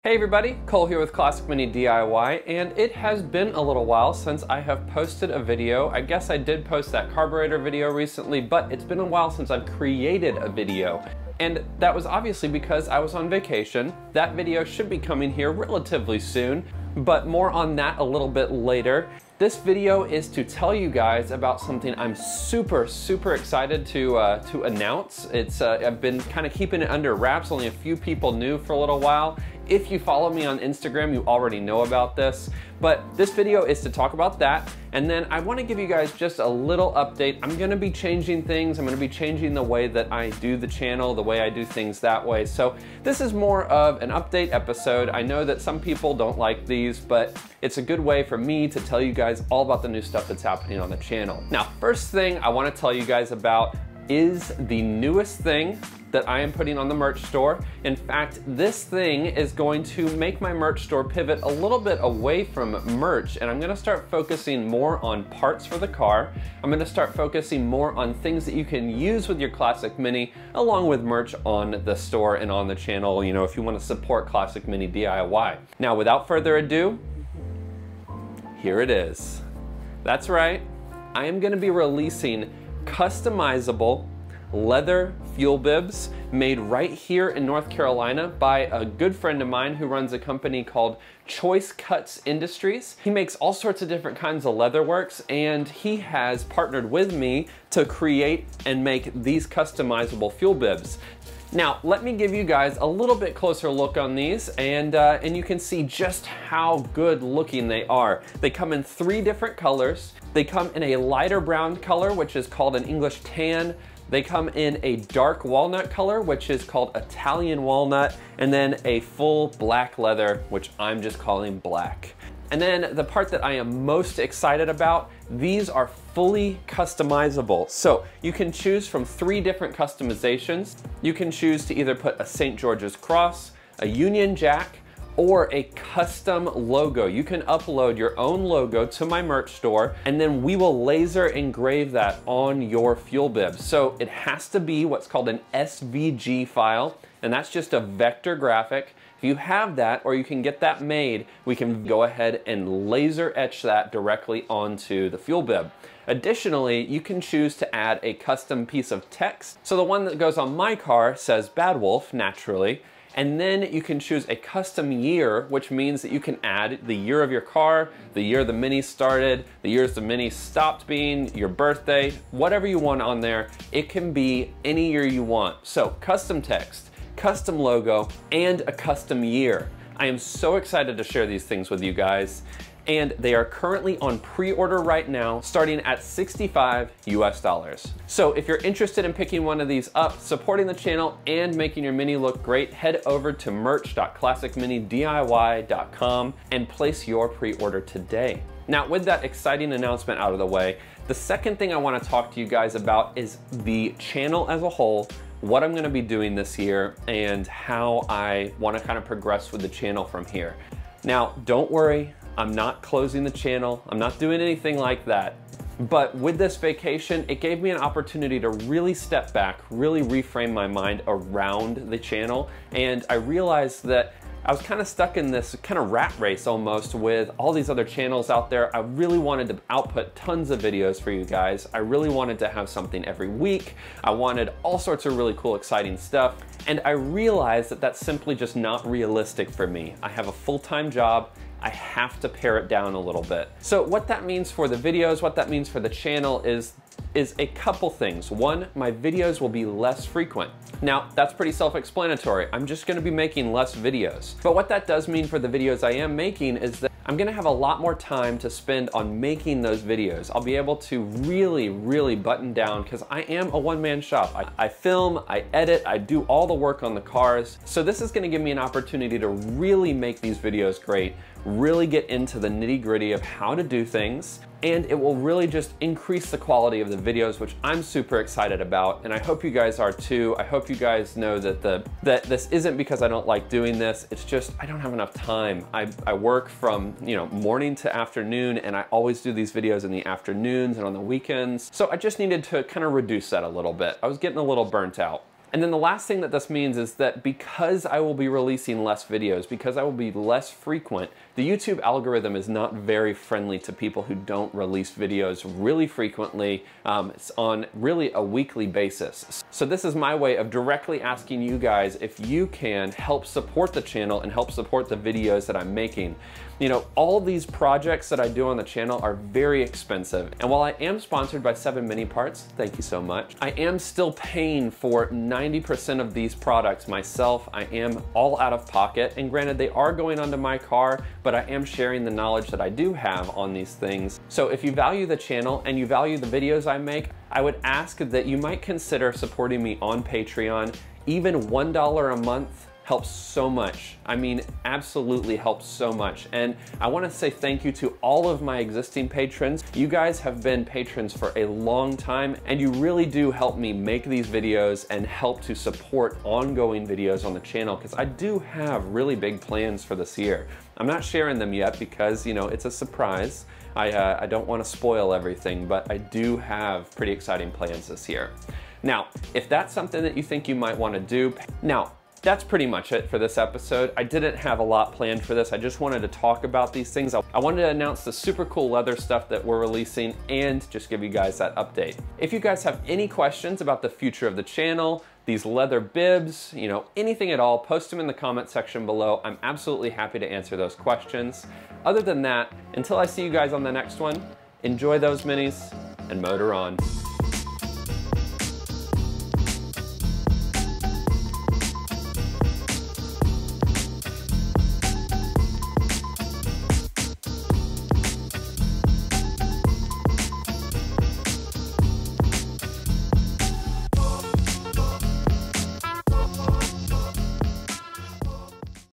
Hey everybody, Cole here with Classic Mini DIY, and it has been a little while since I have posted a video. I guess I did post that carburetor video recently, but it's been a while since I've created a video. And that was obviously because I was on vacation. That video should be coming here relatively soon, but more on that a little bit later. This video is to tell you guys about something I'm super excited to announce. I've been kind of keeping it under wraps. Only a few people knew for a little while. If you follow me on Instagram, you already know about this, but this video is to talk about that. And then I want to give you guys just a little update. I'm going to be changing things. I'm going to be changing the way that I do the channel, the way I do things that way. So this is more of an update episode. I know that some people don't like these, but it's a good way for me to tell you guys all about the new stuff that's happening on the channel. Now, first thing I want to tell you guys about is the newest thing that I am putting on the merch store. In fact, this thing is going to make my merch store pivot a little bit away from merch, and I'm gonna start focusing more on parts for the car. I'm gonna start focusing more on things that you can use with your Classic Mini, along with merch on the store and on the channel, you know, if you wanna support Classic Mini DIY. Now, without further ado, here it is. That's right, I am gonna be releasing customizable leather fuel bibs made right here in North Carolina by a good friend of mine who runs a company called Choice Cuts Industries. He makes all sorts of different kinds of leather works, and he has partnered with me to create and make these customizable fuel bibs. Now, let me give you guys a little bit closer look on these, and you can see just how good looking they are. They come in 3 different colors. They come in a lighter brown color, which is called an English tan. They come in a dark walnut color, which is called Italian walnut, and then a full black leather, which I'm just calling black. And then the part that I am most excited about, these are fully customizable. So you can choose from 3 different customizations. You can choose to either put a St. George's cross, a Union Jack, or a custom logo. You can upload your own logo to my merch store, and then we will laser engrave that on your fuel bib. So it has to be what's called an SVG file, and that's just a vector graphic. If you have that, or you can get that made, we can go ahead and laser etch that directly onto the fuel bib. Additionally, you can choose to add a custom piece of text. So the one that goes on my car says Bad Wolf, naturally. And then you can choose a custom year, which means that you can add the year of your car, the year the Mini started, the years the Mini stopped being, your birthday, whatever you want on there. It can be any year you want. So custom text, custom logo, and a custom year. I am so excited to share these things with you guys. And they are currently on pre-order right now, starting at $65 US. So if you're interested in picking one of these up, supporting the channel, and making your Mini look great, head over to merch.classicminidiy.com and place your pre-order today. Now, with that exciting announcement out of the way, the second thing I want to talk to you guys about is the channel as a whole, what I'm going to be doing this year, and how I want to kind of progress with the channel from here. Now, don't worry. I'm not closing the channel. I'm not doing anything like that. But with this vacation, it gave me an opportunity to really step back, really reframe my mind around the channel. And I realized that I was kind of stuck in this kind of rat race almost with all these other channels out there. I really wanted to output tons of videos for you guys. I really wanted to have something every week. I wanted all sorts of really cool, exciting stuff. And I realized that that's simply just not realistic for me. I have a full-time job. I have to pare it down a little bit. So what that means for the videos, what that means for the channel is a couple things. One, my videos will be less frequent. Now, that's pretty self-explanatory. I'm just gonna be making less videos. But what that does mean for the videos I am making is that I'm gonna have a lot more time to spend on making those videos. I'll be able to really button down, because I am a one-man shop. I film, I edit, I do all the work on the cars. So this is gonna give me an opportunity to really make these videos great, really get into the nitty-gritty of how to do things, and it will really just increase the quality of the videos, which I'm super excited about, and I hope you guys are too. I hope you guys know that this isn't because I don't like doing this, it's just I don't have enough time. I work from, you know, morning to afternoon, and I always do these videos in the afternoons and on the weekends, so I just needed to kind of reduce that a little bit. I was getting a little burnt out. And then the last thing that this means is that because I will be releasing less videos, because I will be less frequent, the YouTube algorithm is not very friendly to people who don't release videos really frequently. It's on really a weekly basis. So this is my way of directly asking you guys if you can help support the channel and help support the videos that I'm making. You know, all these projects that I do on the channel are very expensive. And while I am sponsored by 7 Mini Parts, thank you so much, I am still paying for 90% of these products myself. I am all out of pocket. And granted, they are going onto my car, but I am sharing the knowledge that I do have on these things. So if you value the channel and you value the videos I make, I would ask that you might consider supporting me on Patreon. Even $1 a month helps so much. I mean, absolutely helps so much. And I wanna say thank you to all of my existing patrons. You guys have been patrons for a long time, and you really do help me make these videos and help to support ongoing videos on the channel, because I do have really big plans for this year. I'm not sharing them yet because, you know, it's a surprise. I don't wanna spoil everything, but I do have pretty exciting plans this year. Now, if that's something that you think you might wanna do, now, that's pretty much it for this episode. I didn't have a lot planned for this. I just wanted to talk about these things. I wanted to announce the super cool leather stuff that we're releasing and just give you guys that update. If you guys have any questions about the future of the channel, these leather bibs, you know, anything at all, post them in the comment section below. I'm absolutely happy to answer those questions. Other than that, until I see you guys on the next one, enjoy those minis and motor on.